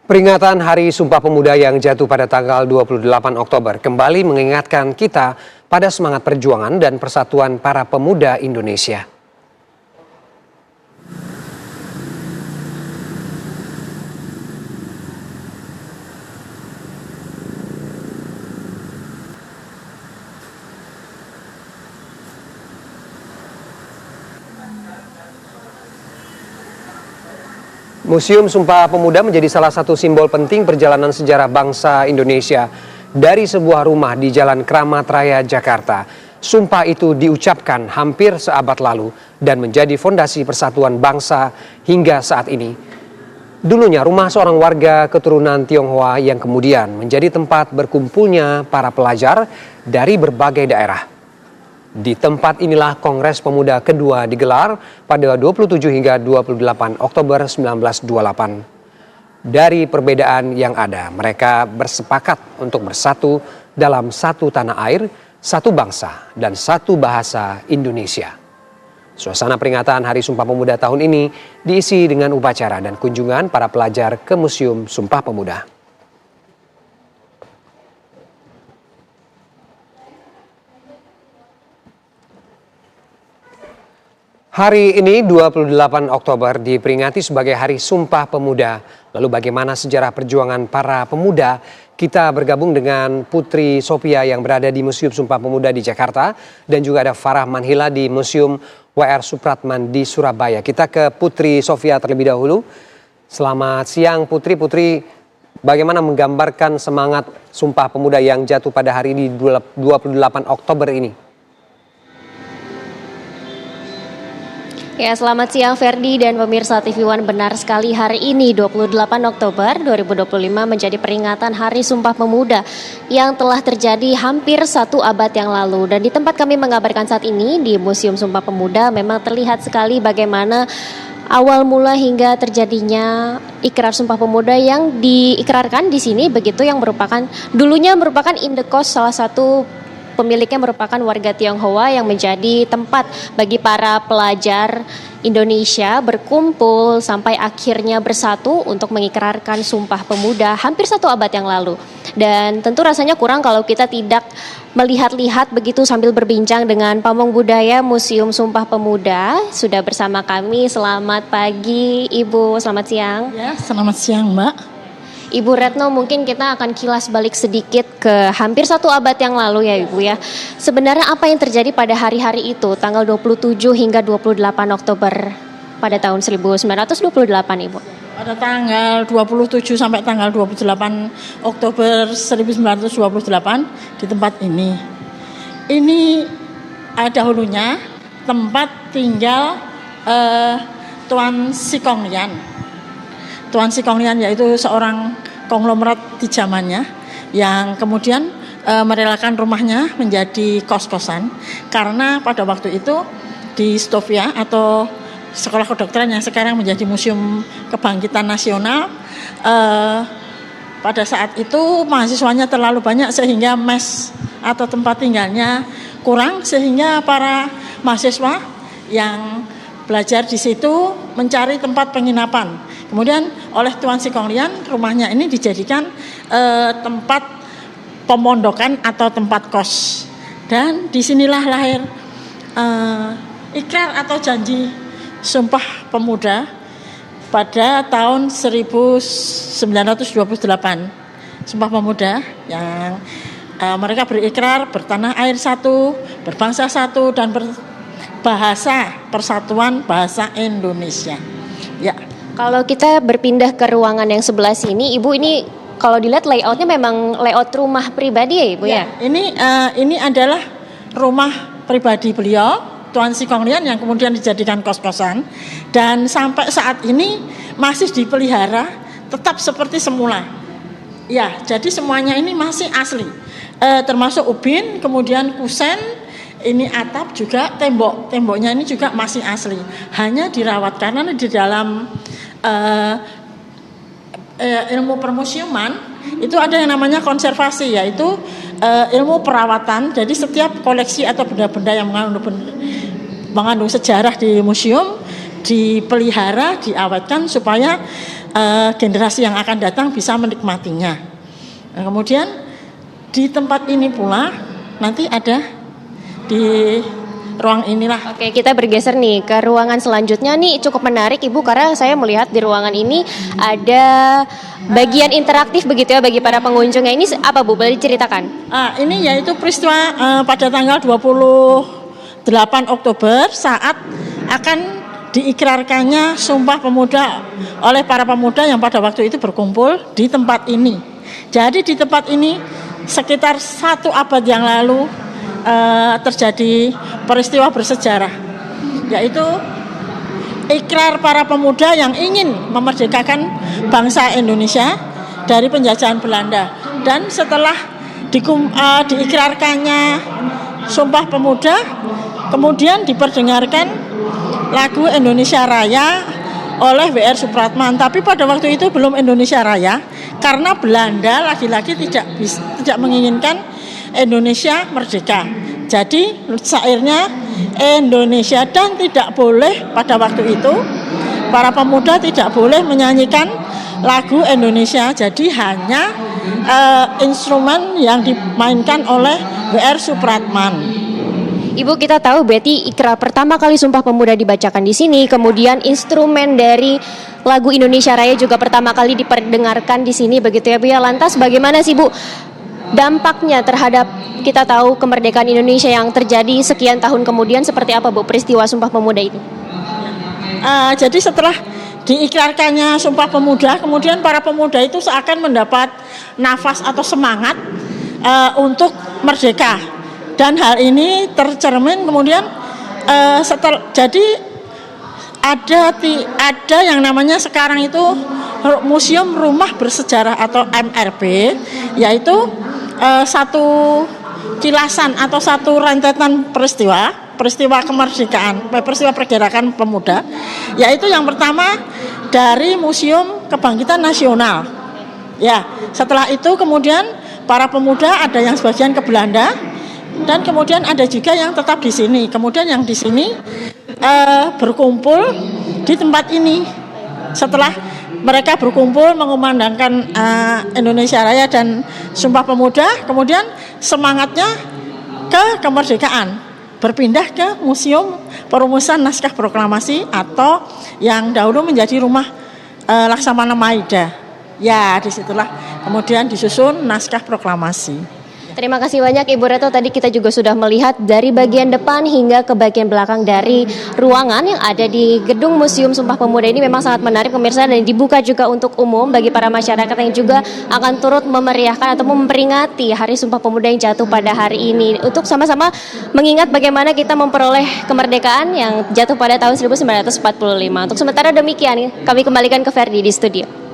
Peringatan Hari Sumpah Pemuda yang jatuh pada tanggal 28 Oktober kembali mengingatkan kita pada semangat perjuangan dan persatuan para pemuda Indonesia. Museum Sumpah Pemuda menjadi salah satu simbol penting perjalanan sejarah bangsa Indonesia. Dari sebuah rumah di Jalan Kramat Raya, Jakarta, sumpah itu diucapkan hampir seabad lalu dan menjadi fondasi persatuan bangsa hingga saat ini. Dulunya rumah seorang warga keturunan Tionghoa yang kemudian menjadi tempat berkumpulnya para pelajar dari berbagai daerah. Di tempat inilah Kongres Pemuda kedua digelar pada 27 hingga 28 Oktober 1928. Dari perbedaan yang ada, mereka bersepakat untuk bersatu dalam satu tanah air, satu bangsa, dan satu bahasa Indonesia. Suasana peringatan Hari Sumpah Pemuda tahun ini diisi dengan upacara dan kunjungan para pelajar ke Museum Sumpah Pemuda. Hari ini 28 Oktober diperingati sebagai Hari Sumpah Pemuda. Lalu bagaimana sejarah perjuangan para pemuda? Kita bergabung dengan Putri Sophia yang berada di Museum Sumpah Pemuda di Jakarta dan juga ada Farah Manhila di Museum W.R. Supratman di Surabaya. Kita ke Putri Sophia terlebih dahulu. Selamat siang Putri. Putri, bagaimana menggambarkan semangat Sumpah Pemuda yang jatuh pada hari ini 28 Oktober ini? Ya, selamat siang Ferdi dan pemirsa TV One. Benar sekali, hari ini 28 Oktober 2025 menjadi peringatan Hari Sumpah Pemuda yang telah terjadi hampir satu abad yang lalu. Dan di tempat kami mengabarkan saat ini di Museum Sumpah Pemuda memang terlihat sekali bagaimana awal mula hingga terjadinya ikrar Sumpah Pemuda yang diikrarkan di sini, begitu, yang dulunya merupakan indekos, salah satu pemiliknya merupakan warga Tionghoa yang menjadi tempat bagi para pelajar Indonesia berkumpul sampai akhirnya bersatu untuk mengikrarkan Sumpah Pemuda hampir satu abad yang lalu. Dan tentu rasanya kurang kalau kita tidak melihat-lihat begitu sambil berbincang dengan pamong budaya Museum Sumpah Pemuda. Sudah bersama kami, selamat pagi Ibu, selamat siang. Ya, selamat siang Mbak. Ibu Retno, mungkin kita akan kilas balik sedikit ke hampir satu abad yang lalu ya Ibu ya. Sebenarnya apa yang terjadi pada hari-hari itu, tanggal 27 hingga 28 Oktober pada tahun 1928 Ibu? Pada tanggal 27 sampai tanggal 28 Oktober 1928 di tempat ini. Ini dahulunya tempat tinggal Tuan Sikonglian. Tuan Sikonglian yaitu seorang konglomerat di zamannya yang kemudian merelakan rumahnya menjadi kos-kosan karena pada waktu itu di Stovia atau Sekolah Kedokteran yang sekarang menjadi Museum Kebangkitan Nasional, pada saat itu mahasiswanya terlalu banyak sehingga mes atau tempat tinggalnya kurang, sehingga para mahasiswa yang belajar di situ mencari tempat penginapan. Kemudian oleh Tuan Sikonglian rumahnya ini dijadikan tempat pemondokan atau tempat kos. Dan disinilah lahir ikrar atau janji Sumpah Pemuda pada tahun 1928. Sumpah Pemuda yang mereka berikrar bertanah air satu, berbangsa satu, dan berbahasa persatuan bahasa Indonesia. Ya. Kalau kita berpindah ke ruangan yang sebelah sini, Ibu, ini kalau dilihat layoutnya memang layout rumah pribadi ya Ibu ya? Ini adalah rumah pribadi beliau, Tuan Sikonglian, yang kemudian dijadikan kos-kosan dan sampai saat ini masih dipelihara tetap seperti semula. Ya, jadi semuanya ini masih asli, termasuk ubin, kemudian kusen, ini atap juga, temboknya ini juga masih asli. Hanya dirawat karena di dalam ilmu permusiuman itu ada yang namanya konservasi, yaitu ilmu perawatan. Jadi setiap koleksi atau benda-benda yang mengandung sejarah di museum dipelihara, diawetkan supaya generasi yang akan datang bisa menikmatinya. Nah, kemudian di tempat ini pula nanti ada di ruang inilah. Oke, kita bergeser nih ke ruangan selanjutnya nih, cukup menarik Ibu karena saya melihat di ruangan ini ada bagian interaktif begitu ya bagi para pengunjungnya. Ini apa Bu? Boleh diceritakan? Ini yaitu peristiwa pada tanggal 28 Oktober saat akan diikrarkannya Sumpah Pemuda oleh para pemuda yang pada waktu itu berkumpul di tempat ini. Jadi di tempat ini sekitar 1 abad yang lalu terjadi peristiwa bersejarah, yaitu ikrar para pemuda yang ingin memerdekakan bangsa Indonesia dari penjajahan Belanda. Dan setelah diikrarkannya Sumpah Pemuda, kemudian diperdengarkan lagu Indonesia Raya oleh W.R. Supratman. Tapi pada waktu itu belum Indonesia Raya karena Belanda lagi-lagi tidak menginginkan Indonesia merdeka. Jadi syairnya Indonesia, dan tidak boleh pada waktu itu para pemuda tidak boleh menyanyikan lagu Indonesia. Jadi hanya instrumen yang dimainkan oleh W.R. Supratman. Ibu, kita tahu berarti ikrar pertama kali Sumpah Pemuda dibacakan di sini, kemudian instrumen dari lagu Indonesia Raya juga pertama kali diperdengarkan di sini begitu ya Bu ya. Lantas bagaimana sih Bu dampaknya terhadap kita tahu kemerdekaan Indonesia yang terjadi sekian tahun kemudian, seperti apa Bu peristiwa Sumpah Pemuda ini? Jadi setelah diikrarkannya Sumpah Pemuda, kemudian para pemuda itu seakan mendapat nafas atau semangat untuk merdeka. Dan hal ini tercermin kemudian jadi ada yang namanya sekarang itu Museum Rumah Bersejarah atau MRB, yaitu satu kilasan atau satu rentetan peristiwa kemerdekaan, peristiwa pergerakan pemuda, yaitu yang pertama dari Museum Kebangkitan Nasional. Ya, setelah itu kemudian para pemuda ada yang sebagian ke Belanda, dan kemudian ada juga yang tetap di sini. Kemudian yang di sini berkumpul di tempat ini. Setelah mereka berkumpul mengumandangkan Indonesia Raya dan Sumpah Pemuda, kemudian semangatnya ke kemerdekaan, berpindah ke Museum Perumusan Naskah Proklamasi atau yang dahulu menjadi Rumah Laksamana Maida. Ya, disitulah kemudian disusun Naskah Proklamasi. Terima kasih banyak Ibu Reto. Tadi kita juga sudah melihat dari bagian depan hingga ke bagian belakang dari ruangan yang ada di Gedung Museum Sumpah Pemuda ini memang sangat menarik pemirsa, dan dibuka juga untuk umum bagi para masyarakat yang juga akan turut memeriahkan atau memperingati Hari Sumpah Pemuda yang jatuh pada hari ini, untuk sama-sama mengingat bagaimana kita memperoleh kemerdekaan yang jatuh pada tahun 1945. Untuk sementara demikian, kami kembalikan ke Ferdi di studio.